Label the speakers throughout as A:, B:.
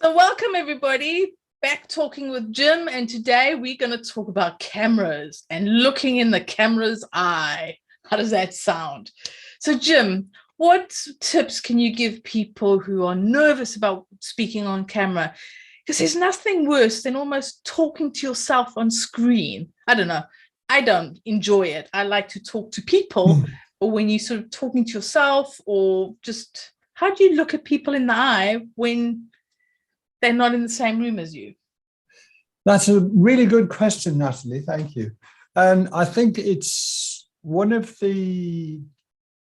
A: So welcome everybody, back talking with Jim, and today we're going to talk about cameras and looking in the camera's eye. How does that sound? So Jim, what tips can you give people who are nervous about speaking on camera? Because there's nothing worse than almost talking to yourself on screen. I don't know. I don't enjoy it. I like to talk to people, but when you're sort of talking to yourself, or just how do you look at people in the eye when they're not in the same room as you?
B: That's a really good question, Natalie. Thank you. And I think it's one of the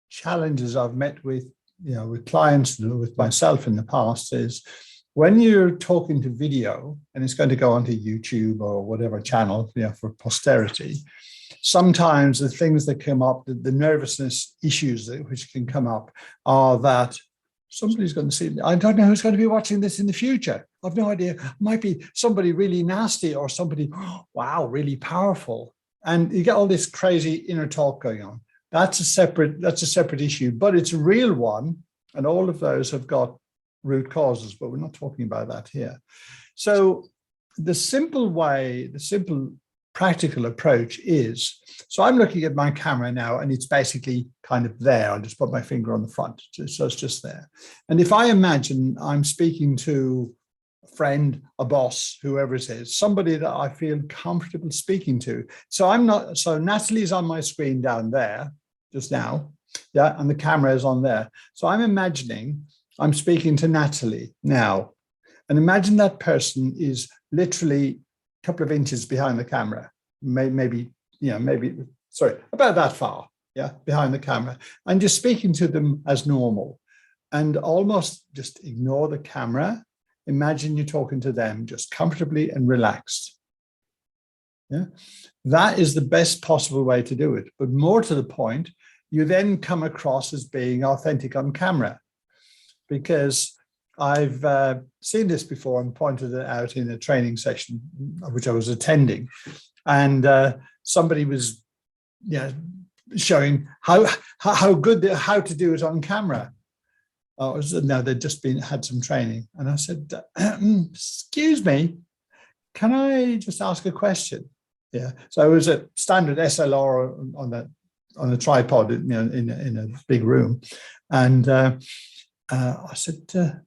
B: challenges I've met with, with clients and with myself in the past is when you're talking to video and it's going to go onto YouTube or whatever channel, for posterity, sometimes the things that come up, the nervousness issues which can come up are that somebody's going to see, I don't know who's going to be watching this in the future. I've no idea. It might be somebody really nasty or somebody, wow, really powerful. And you get all this crazy inner talk going on. That's a separate issue, but it's a real one. And all of those have got root causes, but we're not talking about that here. So the simple practical approach is, so I'm looking at my camera now and it's basically kind of there. I'll just put my finger on the front, so it's just there. And if I imagine I'm speaking to a friend, a boss, whoever it is, somebody that I feel comfortable speaking to. So Natalie's on my screen down there just now, and the camera is on there. So I'm imagining I'm speaking to Natalie now, and imagine that person is literally couple of inches behind the camera, maybe about that far, behind the camera, and just speaking to them as normal, and almost just ignore the camera. Imagine you're talking to them just comfortably and relaxed. That is the best possible way to do it. But more to the point, you then come across as being authentic on camera, because I've seen this before and pointed it out in a training session which I was attending, and somebody was showing how to do it on camera. They'd just had some training, and I said, "Excuse me, can I just ask a question?" So it was a standard SLR on a tripod, in a big room, and I said,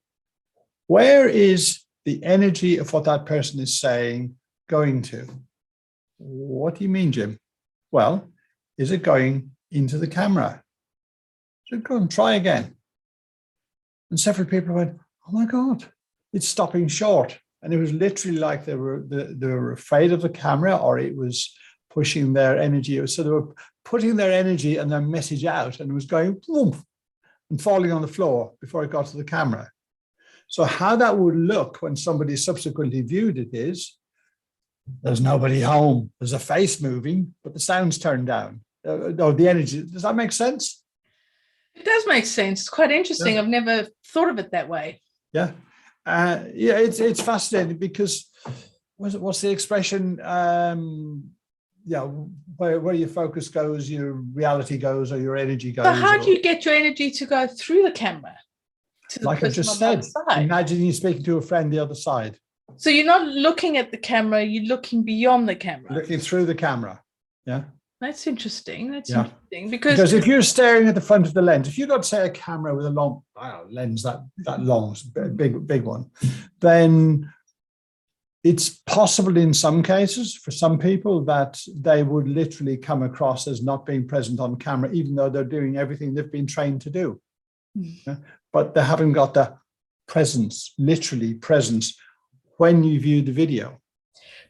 B: where is the energy of what that person is saying going to? What do you mean, Jim? Well, is it going into the camera? So go and try again. And several people went, oh my God, it's stopping short. And it was literally like they were afraid of the camera, or it was pushing their energy. So they were putting their energy and their message out, and it was going boom and falling on the floor before it got to the camera. So how that would look when somebody subsequently viewed it is, there's nobody home, there's a face moving, but the sound's turned down, or the energy. Does that make sense?
A: It does make sense. It's quite interesting. I've never thought of it that way.
B: It's fascinating, because what's the expression? Where your focus goes, your reality goes, or your energy goes.
A: So how do you get your energy to go through the camera?
B: Like I just said, imagine you're speaking to a friend the other side.
A: So you're not looking at the camera, you're looking beyond the camera.
B: Looking through the camera. Yeah.
A: That's interesting. Interesting, because
B: if you're staring at the front of the lens, if you've got, say, a camera with a long lens, that long, big one, then it's possible in some cases for some people that they would literally come across as not being present on camera, even though they're doing everything they've been trained to do. But they haven't got the presence, literally presence, when you view the video.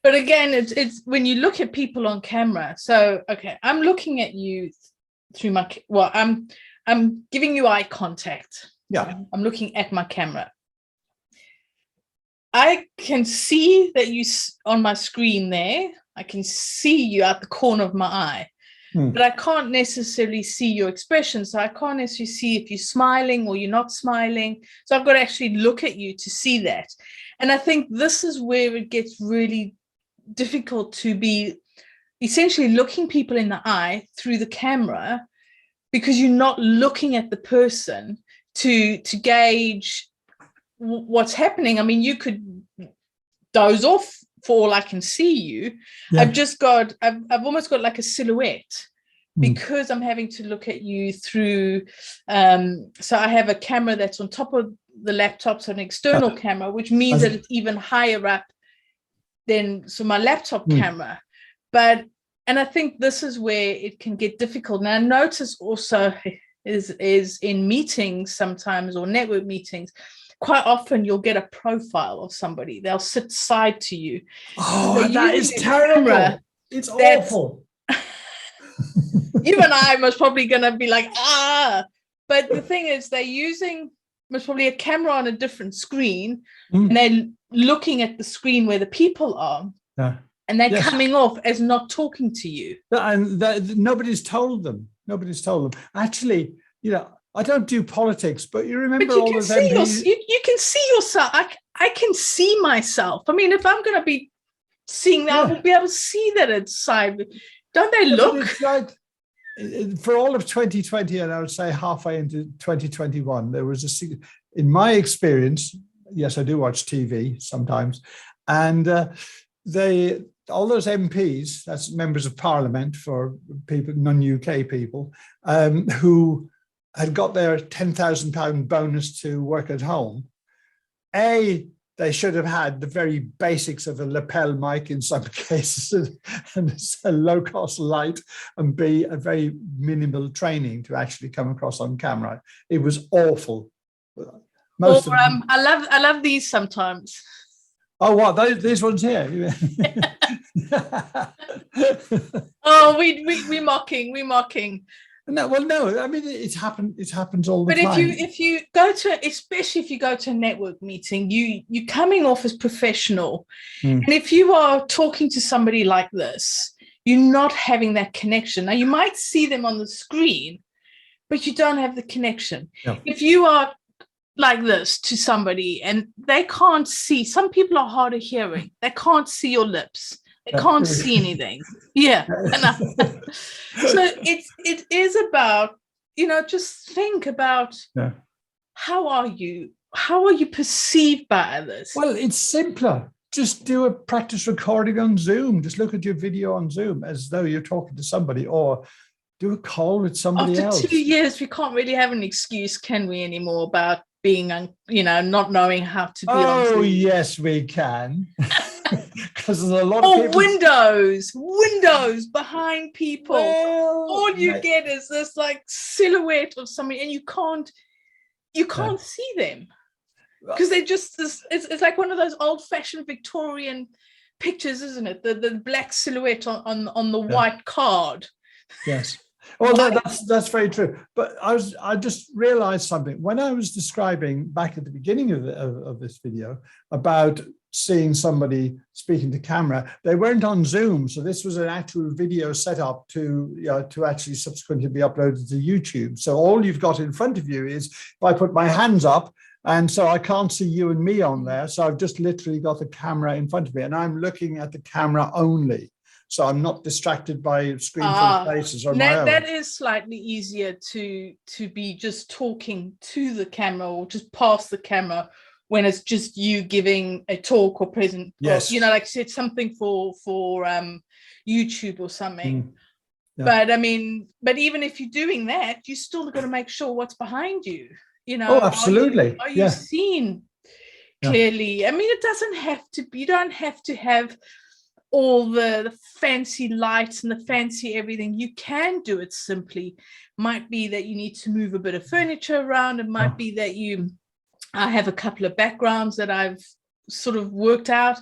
A: But again, it's when you look at people on camera. So, okay, I'm looking at you through I'm giving you eye contact. I'm looking at my camera. I can see that you on my screen there. I can see you out the corner of my eye. But I can't necessarily see your expression. So I can't necessarily see if you're smiling or you're not smiling. So I've got to actually look at you to see that. And I think this is where it gets really difficult to be essentially looking people in the eye through the camera, because you're not looking at the person to gauge what's happening. I mean, you could doze off for all I can see you.
B: Yeah.
A: I've almost got like a silhouette because I'm having to look at you through. So I have a camera that's on top of the laptop, so an external camera, which means that it's even higher up than my laptop camera. And I think this is where it can get difficult. Now, I notice also is in meetings sometimes, or network meetings, quite often you'll get a profile of somebody. They'll sit side to you.
B: Oh, that is terrible. It's awful.
A: Even I was probably going to be like, but the thing is, they're using most probably a camera on a different screen, and they're looking at the screen where the people are.
B: Yeah.
A: And they're coming off as not talking to you.
B: And nobody's told them. Nobody's told them. Actually, I don't do politics, but you remember all those MPs.
A: You can see yourself. I can see myself. I mean, if I'm going to be seeing that, I will be able to see that inside. Don't they look?
B: It's like, for all of 2020, and I would say halfway into 2021, there was in my experience, yes, I do watch TV sometimes, and all those MPs, that's members of parliament for people, non-UK people, who had got their £10,000 bonus to work at home. They should have had the very basics of a lapel mic in some cases, and a low-cost light, and B, a very minimal training to actually come across on camera. It was awful.
A: I love these sometimes.
B: Oh, what? These ones here?
A: Oh, we mocking.
B: No, well, no. I mean, it happens all the time.
A: But if you go to, especially if you go to a network meeting, you're coming off as professional, and if you are talking to somebody like this, you're not having that connection. Now, you might see them on the screen, but you don't have the connection. Yeah. If you are like this to somebody and they can't see, some people are hard of hearing, they can't see your lips, they can't see anything. Yeah. So it is about, just think about how are you perceived by others?
B: Well, it's simpler. Just do a practice recording on Zoom. Just look at your video on Zoom as though you're talking to somebody, or do a call with somebody else.
A: After 2 years, we can't really have an excuse, can we, anymore, about being, not knowing how to be on Zoom?
B: Oh, yes, we can. Because there's a lot of people.
A: Windows behind people. Well, all you get is this like silhouette of somebody, and you can't see them. Because they're just this, it's like one of those old-fashioned Victorian pictures, isn't it? The black silhouette on the white card.
B: Yes. Well, that's very true. But I just realized something when I was describing back at the beginning of this video about seeing somebody speaking to camera. They weren't on Zoom, so this was an actual video set up to actually subsequently be uploaded to YouTube. So all you've got in front of you is if I put my hands up, and so I can't see you and me on there. So I've just literally got the camera in front of me, and I'm looking at the camera only. So I'm not distracted by screen full faces or my own.
A: That is slightly easier to be just talking to the camera or just past the camera when it's just you giving a talk or present.
B: Yes.
A: Or, like I said, something for YouTube or something.
B: Yeah.
A: But even if you're doing that, you still got to make sure what's behind you.
B: Oh, absolutely.
A: Are you seen clearly? Yeah. I mean, it doesn't have to be, you don't have to have all the fancy lights and the fancy everything. You can do it simply. Might be that you need to move a bit of furniture around. It might be that I have a couple of backgrounds that I've sort of worked out.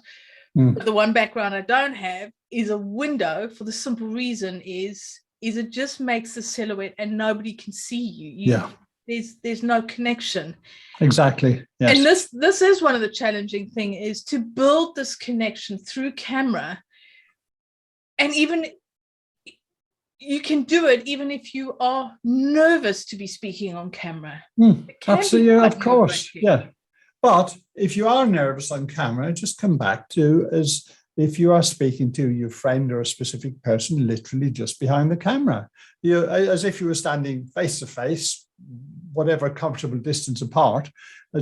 A: But the one background I don't have is a window, for the simple reason is it just makes the silhouette and nobody can see you. There's no connection.
B: Exactly. Yes.
A: And this is one of the challenging thing, is to build this connection through camera. And even you can do it even if you are nervous to be speaking on camera.
B: Absolutely, of course. Yeah. But if you are nervous on camera, just come back to as if you are speaking to your friend or a specific person literally just behind the camera. As if you were standing face to face, whatever comfortable distance apart,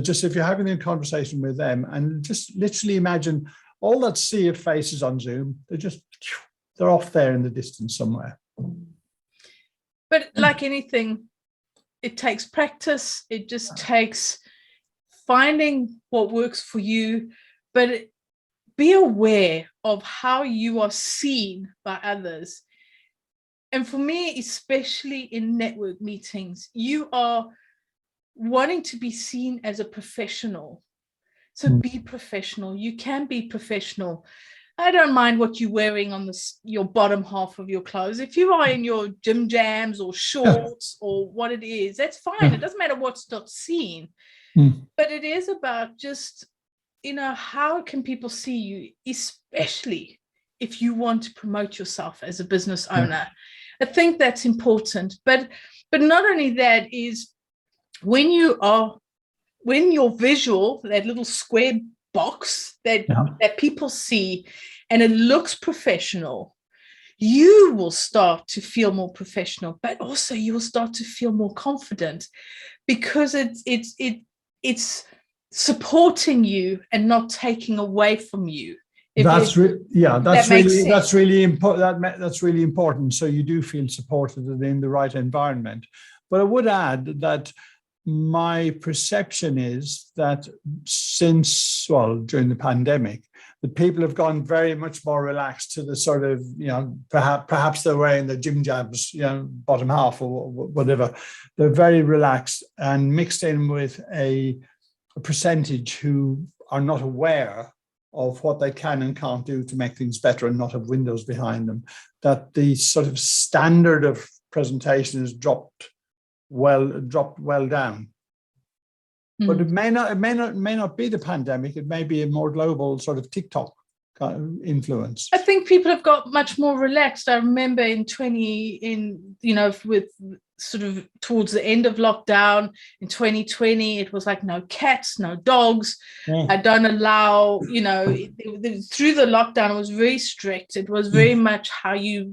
B: Just if you're having a conversation with them, and just literally imagine all that sea of faces on Zoom, they're off there in the distance somewhere.
A: But like anything, it takes practice. It just takes finding what works for you, but be aware of how you are seen by others. And for me, especially in network meetings, you are wanting to be seen as a professional. So be professional. You can be professional. I don't mind what you're wearing on your bottom half of your clothes. If you are in your gym jams or shorts or what it is, that's fine. It doesn't matter what's not seen. But it is about just, how can people see you, especially if you want to promote yourself as a business owner. I think that's important. But not only that is when your visual, that little square box that people see, and it looks professional, you will start to feel more professional, but also you will start to feel more confident, because it's supporting you and not taking away from you.
B: That's really important. So you do feel supported and in the right environment. But I would add that my perception is that during the pandemic, that people have gone very much more relaxed to the sort of, perhaps they're wearing the gym jabs, bottom half or whatever. They're very relaxed and mixed in with a percentage who are not aware of what they can and can't do to make things better and not have windows behind them. That the sort of standard of presentation has dropped well down. But it may not be the pandemic. It may be a more global sort of TikTok kind of influence.
A: I think people have got much more relaxed. I remember with sort of towards the end of lockdown in 2020, it was like no cats, no dogs. I don't allow, through the lockdown, it was very strict. It was very much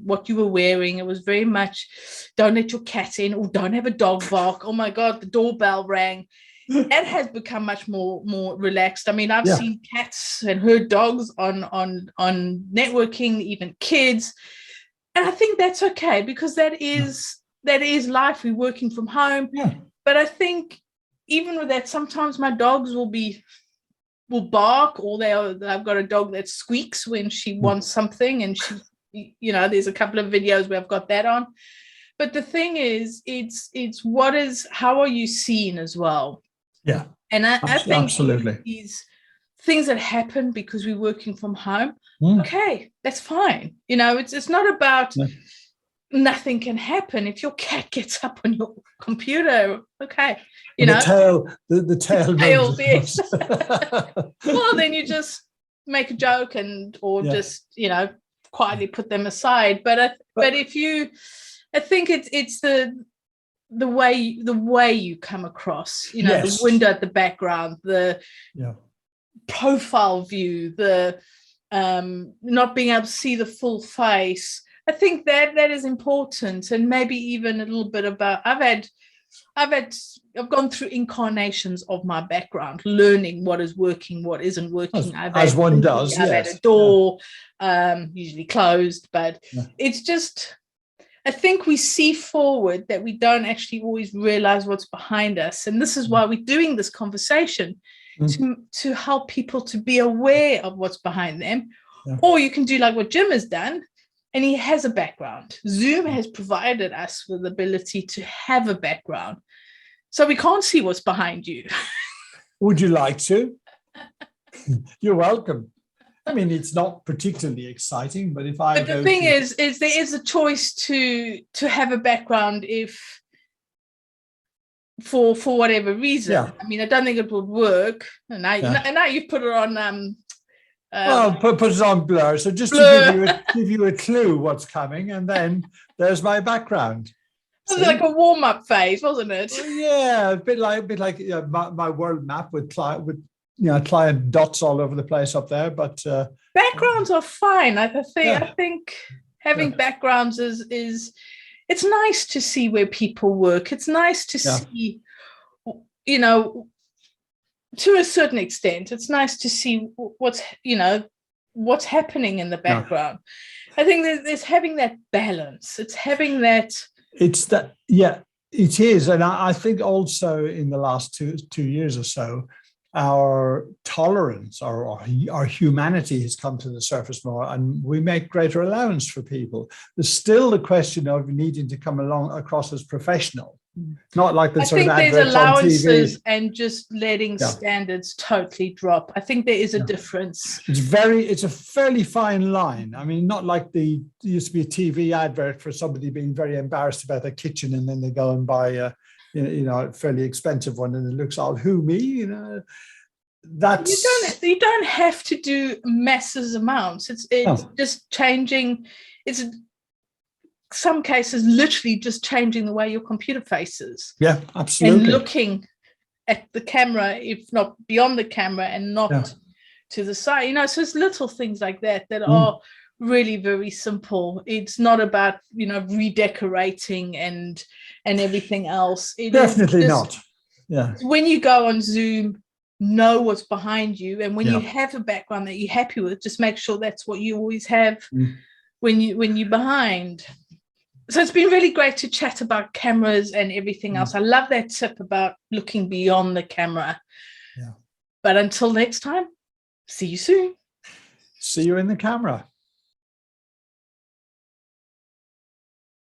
A: what you were wearing. It was very much don't let your cat in, or don't have a dog bark. Oh my God, the doorbell rang. That has become much more relaxed. I mean, I've seen cats and heard dogs on networking, even kids. And I think that's okay, because that is life. We're working from home. But I think even with that, sometimes my dogs will bark, or I've got a dog that squeaks when she wants something, and she, there's a couple of videos where I've got that on. But the thing is, how are you seen as well?
B: Yeah.
A: And I think
B: absolutely
A: these things that happen because we're working from home, okay, that's fine. It's not about nothing can happen. If your cat gets up on your computer, okay,
B: the tail
A: yes. Well, then you just make a joke just quietly put them aside. But if you, I think it's the way you come across, the window at the background, the profile view, the not being able to see the full face. I think that is important. And maybe even a little bit about, I've gone through incarnations of my background, learning what is working, what isn't working.
B: As one does.
A: I've had a door, usually closed, but it's just, I think we see forward that we don't actually always realize what's behind us. And this is why we're doing this conversation, to help people to be aware of what's behind them. Or you can do like what Jim has done, and he has a background. Zoom has provided us with the ability to have a background. So we can't see what's behind you.
B: Would you like to? You're welcome. I mean, it's not particularly exciting, but
A: the thing is there is a choice to have a background if for whatever reason. I mean, I don't think it would work. And now you've put it on.
B: Put it on blur. So just to give you a clue what's coming, and then there's my background.
A: It was like a warm-up phase, wasn't it?
B: Yeah, a bit like my world map with client dots all over the place up there, but
A: backgrounds are fine. I think having backgrounds is it's nice to see where people work. It's nice to see, to a certain extent, it's nice to see what's happening in the background. I think there's having that balance. It's having that.
B: It's that, yeah, it is. And I think also in the last two years or so, our tolerance, our humanity has come to the surface more, and we make greater allowance for people. There's still the question of needing to come across as professional, not like the sort of adverts on TV.
A: And just letting standards totally drop. I think there is a difference.
B: It's a fairly fine line. I mean, not like there used to be a TV advert for somebody being very embarrassed about their kitchen, and then they go and buy a fairly expensive one, and it looks all whoomy, That's
A: you don't have to do massive amounts. It's just changing. It's some cases literally just changing the way your computer faces.
B: Yeah, absolutely.
A: And looking at the camera, if not beyond the camera, and not to the side. So it's little things like that are really very simple. It's not about redecorating and everything else.
B: Definitely not. Yeah.
A: When you go on Zoom, know what's behind you, and when you have a background that you're happy with, just make sure that's what you always have when you're behind. So it's been really great to chat about cameras and everything else. I love that tip about looking beyond the camera. But until next time, see you soon.
B: See you in the camera.